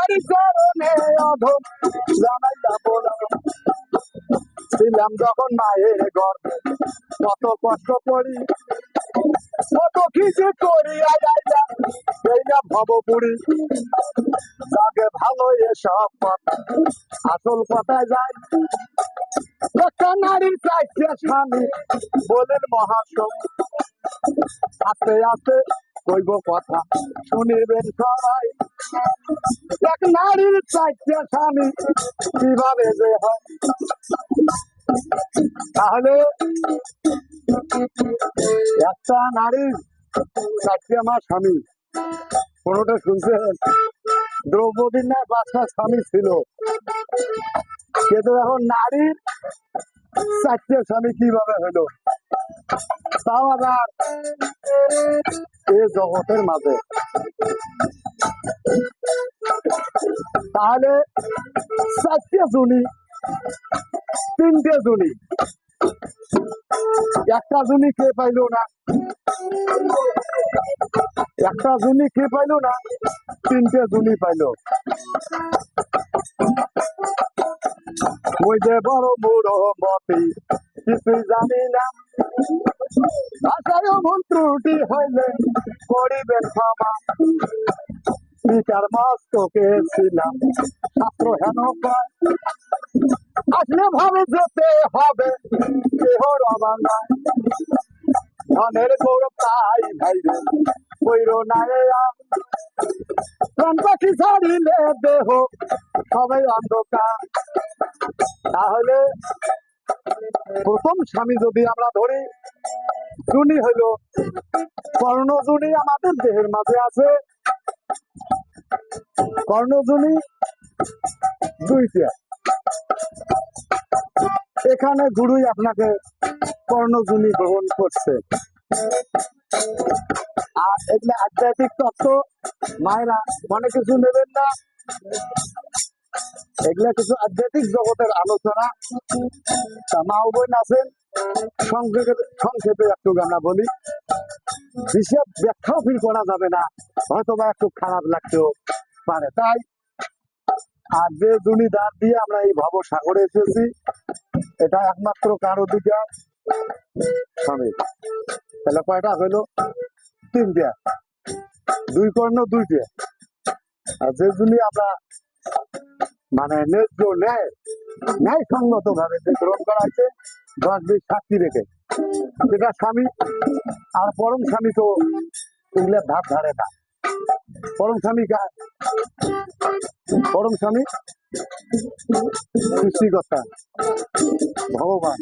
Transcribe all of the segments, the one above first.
তোমার চরণে অধম জানাইয়া বলাম ছিলাম যখন মায়ের গর্ভে কত কষ্ট করি কত কিছু করি আইলা এই না ভবপুরী তাকে ভালো এসব কথা আসল কথায় যায় একটা নারীর চাইছে স্বামী বলেন মহাসব আস্তে আস্তে কইব কথা শুনিবেন সবাই এক নারীর চাইছে স্বামী কিভাবে যে হয় তাহলে একটা নারীর চারটে আমার স্বামী কোনটা শুনছেন দ্রৌপদীর না পাঁচটা স্বামী ছিল কিন্তু এখন নারীর চারটে স্বামী কিভাবে হলো তাও আবার এই জগতের মাঝে তাহলে চারটে জুনি তিনটে জুনি একটা জুনি কে পাইলো না একটা জুনি কে পাইলো না তিনটে জুনি পাইলো ওই যে বড় বুড়ো মতি কিছুই জানি না ভাষায় ভুল ত্রুটি হইলে করিবেন ক্ষমা পিতার মস্তকে ছিলাম ছাত্র হেন পায় আসলে ভাবে যেতে হবে কেহ রবা না ধনের গৌরব তাই ভাইরে কইরো না প্রাণ পাখি ছাড়িলে দেহ সবাই অন্ধকার তাহলে প্রথম স্বামী যদি আমরা ধরি জুনি হইল কর্ণজুনি আমাদের দেহের মাঝে আছে কর্ণজুনি দুইটা এখানে গুরুই আপনাকে কর্ণজুনি গ্রহণ করছে আর এগুলো আধ্যাত্মিক তত্ত্ব মায়েরা মনে কিছু নেবেন না এগুলা কিছু আধ্যাত্মিক জগতের আলোচনা মা বোন আছেন সংক্ষেপে একটু গানা বলি বিশেষ ব্যাখ্যাও ফিল করা যাবে না হয়তো বা একটু খারাপ লাগতেও পারে তাই আর যে জুনি দাঁত দিয়ে আমরা এই ভব সাগরে এসেছি এটা একমাত্র কারো দিকে স্বামী তাহলে কয়টা হইলো তিনটা দুই কর্ণ দুইটা আর যে জুনি আমরা মানে ন্যায্য ন্যায় সঙ্গত ভাবে যে গ্রহণ করা হয়েছে 10-20 সাক্ষী রেখে সেটা স্বামী আর পরম স্বামী তো এগুলোর ধার ধারে না পরম স্বামী কার পরম স্বামী সৃষ্টিকর্তা ভগবান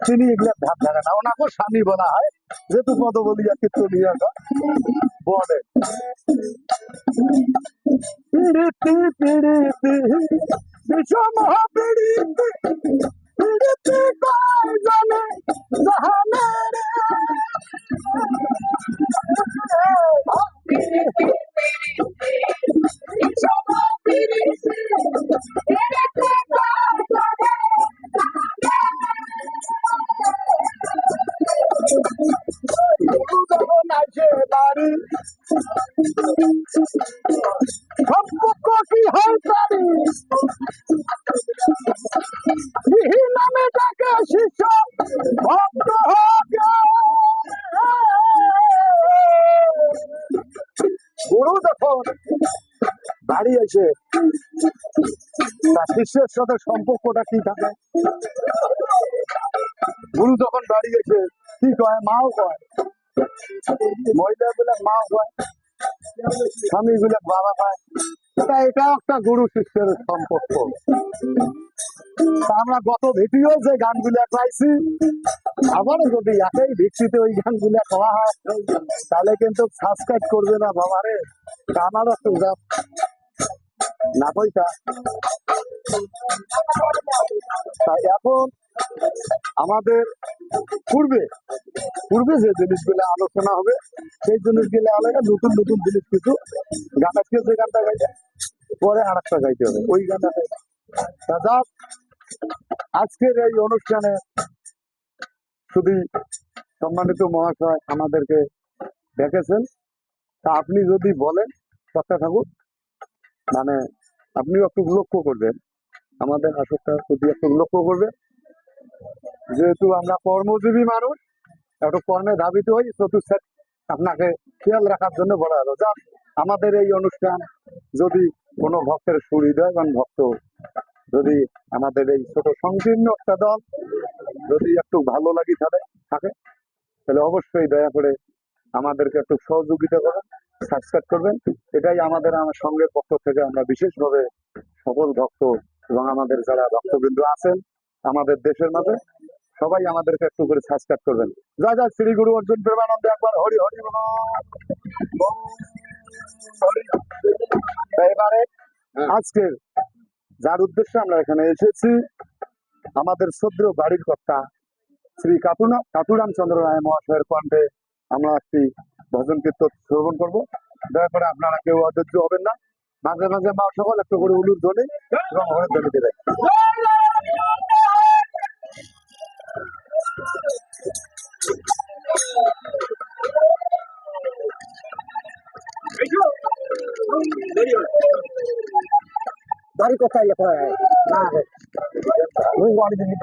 তিনি এগুলোর ধার ধারে না ওনাকে স্বামী বলা হয় যেহেতু পদ বলিয়া চিত্ত নিয়ে বলে পিড়িতি পিড়িতি বিষম পিড়িতি পিড়িতি কয় জানে জাহানের পিড়িতি পিড়িতি বিষম পিড়িতি পিড়িতি কয় জানে যখন আসে বাড়ি সম্পর্ক কি হয় পারি নামে ডাকে শিষ্য ভক্ত গুরু যখন বাড়ি এসে তার শিষ্যের সাথে সম্পর্কটা কি থাকে গুরু যখন বাড়ি এসে কি কয় মাও কয় মহিলা গুলা মা কয় স্বামী গুলা বাবা কয় এটাও একটা গুরু শিষ্যের সম্পর্ক আমরা গত ভিডিও যে গানগুলা পাইছি আবার যদি একই ভিত্তিতে ওই গানগুলা করা হয় তাহলে কিন্তু সাবস্ক্রাইব করবে না বাবারে আমারও একটু না পয়সা তাই এখন আমাদের পূর্বে যে জিনিসগুলো আলোচনা হবে সেই জিনিসগুলো আলাদা নতুন নতুন জিনিস কিছু গান আজকে যে গানটা গাইছে পরে আর একটা গাইতে হবে ওই গানটা যাক আজকের এই অনুষ্ঠানে শুধু সম্মানিত মহাশয় আমাদেরকে ডেকেছেন তা আপনি যদি বলেন কথা ঠাকুর মানে আপনিও একটু লক্ষ্য করবেন, আমাদের আসরটার প্রতি একটু লক্ষ্য করবেন। যেহেতু আমরা কর্মজীবী মানুষ, একটু কর্মে ধাবিত হই, চতুর্থ আপনাকে খেয়াল রাখার জন্য বলা হলো। যা আমাদের এই অনুষ্ঠান যদি কোনো ভক্তের সুবিধা এবং ভক্ত যদি আমাদের এই ছোট সংকীর্ণ একটা দল যদি একটু ভালো লাগি থাকে, তাহলে অবশ্যই দয়া করে আমাদেরকে একটু সহযোগিতা করবেন, সাবস্ক্রাইব করবেন। এটাই আমার সঙ্গের পক্ষ থেকে আমরা বিশেষভাবে সকল ভক্ত এবং আমাদের যারা ভক্তবৃন্দ আছেন আমাদের দেশের মাঝে, সবাই আমাদেরকে একটু করে সাবস্ক্রাইব করবেন। জয় জয় শ্রী গুরু অর্জুন প্রেমানন্দে, একবার হরি হরি বল। এবারে আজকের যার উদ্দেশ্যে আমরা এখানে এসেছি, আমাদের শ্রদ্ধেয় বাড়ির কর্তা শ্রী কাতুরাম চন্দ্র রায় মহাশয়ের কণ্ঠে আমরা একটি ভজন কীর্তন শ্রবণ করবো। দয়া করে আপনারা কেউ অধৈর্য হবেন না, মাঝে মাঝে মা সকল একটু করে উলুর ধ্বনি এবং হরের ধ্বনি দেবে। বাড়ি কোথায় লেখা হয় না, ওই বাড়ি যদি